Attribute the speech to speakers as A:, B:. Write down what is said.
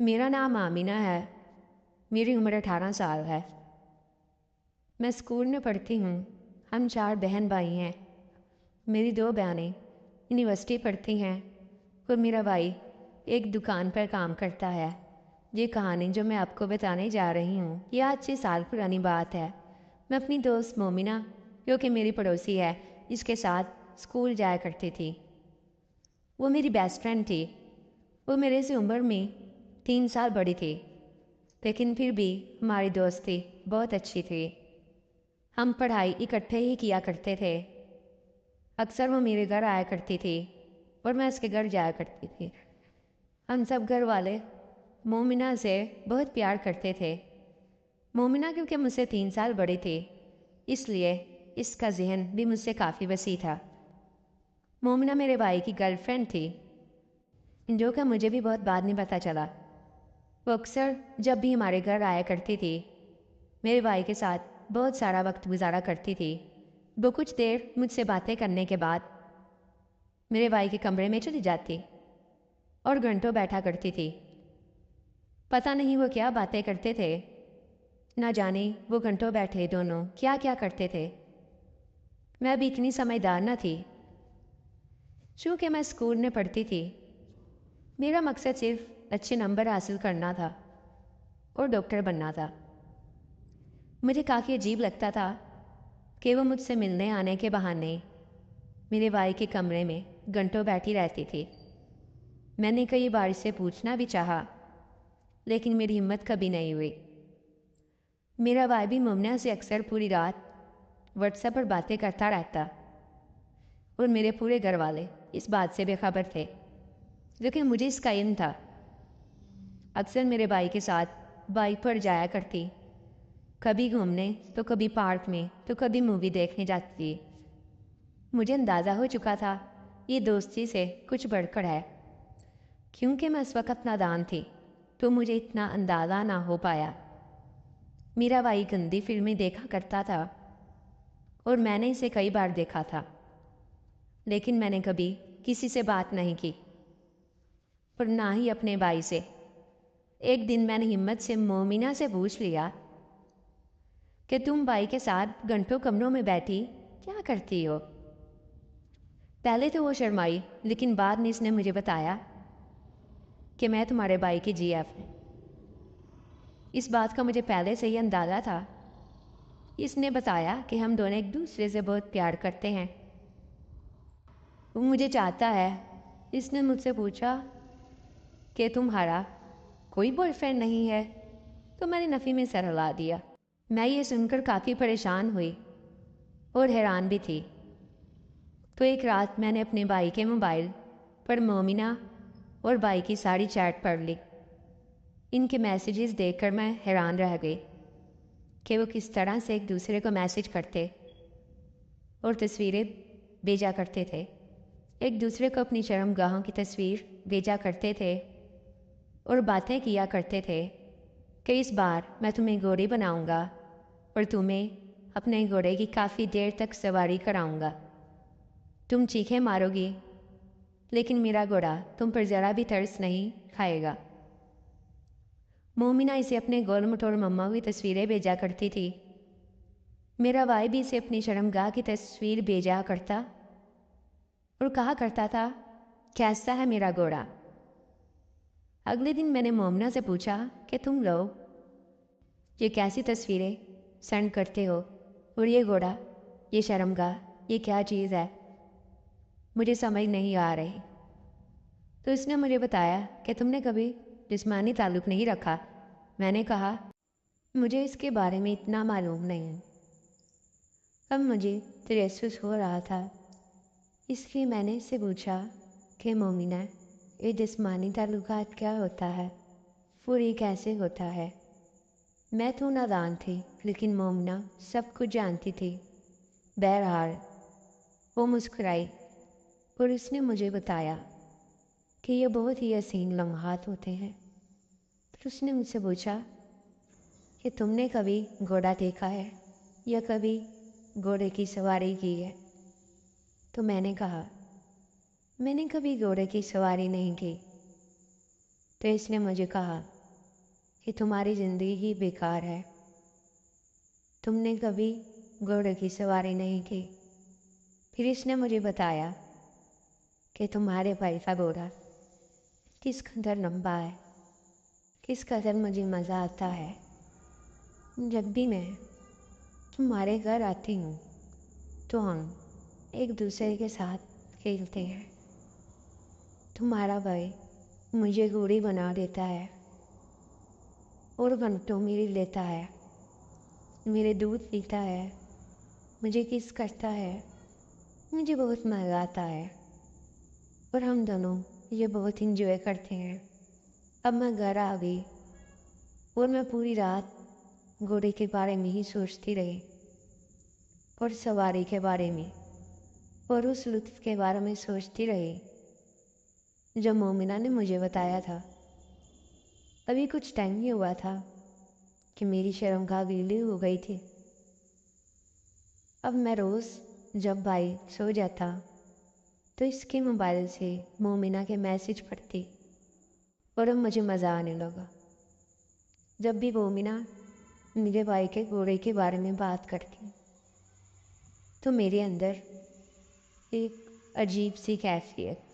A: मेरा नाम आमिना है। मेरी उम्र 18 साल है। मैं स्कूल में पढ़ती हूँ। हम 4 बहन भाई हैं। मेरी 2 बहनें यूनिवर्सिटी पढ़ती हैं और मेरा भाई एक दुकान पर काम करता है। ये कहानी जो मैं आपको बताने जा रही हूँ ये आज से साल पुरानी बात है। मैं अपनी दोस्त मोमिना, जो कि मेरी पड़ोसी है, इसके साथ स्कूल जाया करती थी। वो मेरी बेस्ट फ्रेंड थी। वो मेरे से उम्र में 3 साल बड़ी थी, लेकिन फिर भी हमारी दोस्ती बहुत अच्छी थी। हम पढ़ाई इकट्ठे ही किया करते थे। अक्सर वो मेरे घर आया करती थी और मैं उसके घर जाया करती थी। हम सब घर वाले मोमिना से बहुत प्यार करते थे। मोमिना क्योंकि मुझसे 3 साल बड़ी थी, इसलिए इसका जहन भी मुझसे काफ़ी वसी था। मोमिना मेरे भाई की गर्लफ्रेंड थी, जो कि मुझे भी बहुत बाद में पता चला। वो अक्सर जब भी हमारे घर आया करती थी, मेरे भाई के साथ बहुत सारा वक्त गुजारा करती थी। वो कुछ देर मुझसे बातें करने के बाद मेरे भाई के कमरे में चली जाती और घंटों बैठा करती थी। पता नहीं वो क्या बातें करते थे। ना जाने वो घंटों बैठे दोनों क्या क्या करते थे। मैं भी इतनी समझदार न थी। चूँकि मैं स्कूल में पढ़ती थी, मेरा मकसद सिर्फ अच्छे नंबर हासिल करना था और डॉक्टर बनना था। मुझे काफ़ी अजीब लगता था कि वो मुझसे मिलने आने के बहाने मेरे भाई के कमरे में घंटों बैठी रहती थी। मैंने कई बार इससे पूछना भी चाहा, लेकिन मेरी हिम्मत कभी नहीं हुई। मेरा भाई भी मोमिना से अक्सर पूरी रात व्हाट्सएप पर बातें करता रहता और मेरे पूरे घर वाले इस बात से बेखबर थे, लेकिन मुझे इसका इल्म था। अक्सर मेरे भाई के साथ बाइक पर जाया करती, कभी घूमने तो कभी पार्क में तो कभी मूवी देखने जाती। मुझे अंदाज़ा हो चुका था ये दोस्ती से कुछ बढ़कर है। क्योंकि मैं उस वक़्त नादान थी तो मुझे इतना अंदाज़ा ना हो पाया। मेरा भाई गंदी फिल्में देखा करता था और मैंने इसे कई बार देखा था, लेकिन मैंने कभी किसी से बात नहीं की और ना ही अपने भाई से। एक दिन मैंने हिम्मत से मोमिना से पूछ लिया कि तुम भाई के साथ घंटों कमरों में बैठी क्या करती हो। पहले तो वो शर्माई, लेकिन बाद में इसने मुझे बताया कि मैं तुम्हारे भाई की जीएफ हूँ। इस बात का मुझे पहले से ही अंदाज़ा था। इसने बताया कि हम दोनों एक दूसरे से बहुत प्यार करते हैं। वो मुझे चाहता है। इसने मुझसे पूछा कि तुम्हारा कोई बॉयफ्रेंड नहीं है, तो मैंने नफ़ी में सर हिला दिया। मैं ये सुनकर काफ़ी परेशान हुई और हैरान भी थी। तो एक रात मैंने अपने भाई के मोबाइल पर मोमिना और भाई की सारी चैट पढ़ ली। इनके मैसेजेस देखकर मैं हैरान रह गई कि वो किस तरह से एक दूसरे को मैसेज करते और तस्वीरें भेजा करते थे। एक दूसरे को अपनी शर्मगाहों की तस्वीर भेजा करते थे और बातें किया करते थे कि इस बार मैं तुम्हें घोड़ी बनाऊंगा और तुम्हें अपने घोड़े की काफ़ी देर तक सवारी कराऊंगा। तुम चीखें मारोगी, लेकिन मेरा घोड़ा तुम पर ज़रा भी तरस नहीं खाएगा। मोमिना इसे अपने गोल मटोल मम्मा की तस्वीरें भेजा करती थी। मेरा भाई भी इसे अपनी शर्मगाह की तस्वीर भेजा करता और कहा करता था, कैसा है मेरा घोड़ा। अगले दिन मैंने मोमिना से पूछा कि तुम लोग ये कैसी तस्वीरें सेंड करते हो और ये घोड़ा, ये शर्मगाह, ये क्या चीज़ है, मुझे समझ नहीं आ रही। तो इसने मुझे बताया कि तुमने कभी जिस्मानी ताल्लुक़ नहीं रखा। मैंने कहा, मुझे इसके बारे में इतना मालूम नहीं। अब मुझे तजस्सुस हो रहा था, इसलिए मैंने इससे पूछा कि मोमिना, ये जिस्मानी ताल्लुकात क्या होता है और ये कैसे होता है। मैं तो नादान थी, लेकिन मोमिना सब कुछ जानती थी। बहरहाल वो मुस्कुराई और उसने मुझे बताया कि ये बहुत ही हसीन लम्हात होते हैं। फिर उसने मुझसे पूछा कि तुमने कभी घोड़ा देखा है या कभी घोड़े की सवारी की है। तो मैंने कहा, मैंने कभी घोड़े की सवारी नहीं की। تو اس نے مجھے کہا کہ تمہاری زندگی ہی بیکار ہے، تم نے کبھی گھوڑے کی سواری نہیں کی۔ پھر اس نے مجھے بتایا کہ تمہارے بھائی کا گھوڑا کس قدر لمبا ہے، کس قدر مجھے مزہ آتا ہے جب بھی میں تمہارے گھر آتی ہوں تو ہم ایک دوسرے کے ساتھ کھیلتے ہیں۔ تمہارا بھائی مجھے گھوڑی بنا دیتا ہے اور گھنٹوں میری لیتا ہے، میرے دودھ پیتا ہے، مجھے کس کرتا ہے، مجھے بہت مزہ آتا ہے اور ہم دونوں یہ بہت انجوائے کرتے ہیں۔ اب میں گھر آ گئی اور میں پوری رات گھوڑے کے بارے میں ہی سوچتی رہی اور سواری کے بارے میں اور اس لطف کے بارے میں سوچتی رہی جو مومنہ نے مجھے بتایا تھا۔ ابھی کچھ ٹائم ہی ہوا تھا کہ میری شرمگاہ گیلی ہو گئی تھی۔ اب میں روز جب بھائی سو جاتا تو اس کے موبائل سے مومنہ کے میسج پڑھتی اور اب مجھے مزہ آنے لگا۔ جب بھی مومنہ میرے بھائی کے گھوڑے کے بارے میں بات کرتی تو میرے اندر ایک عجیب سی کیفیت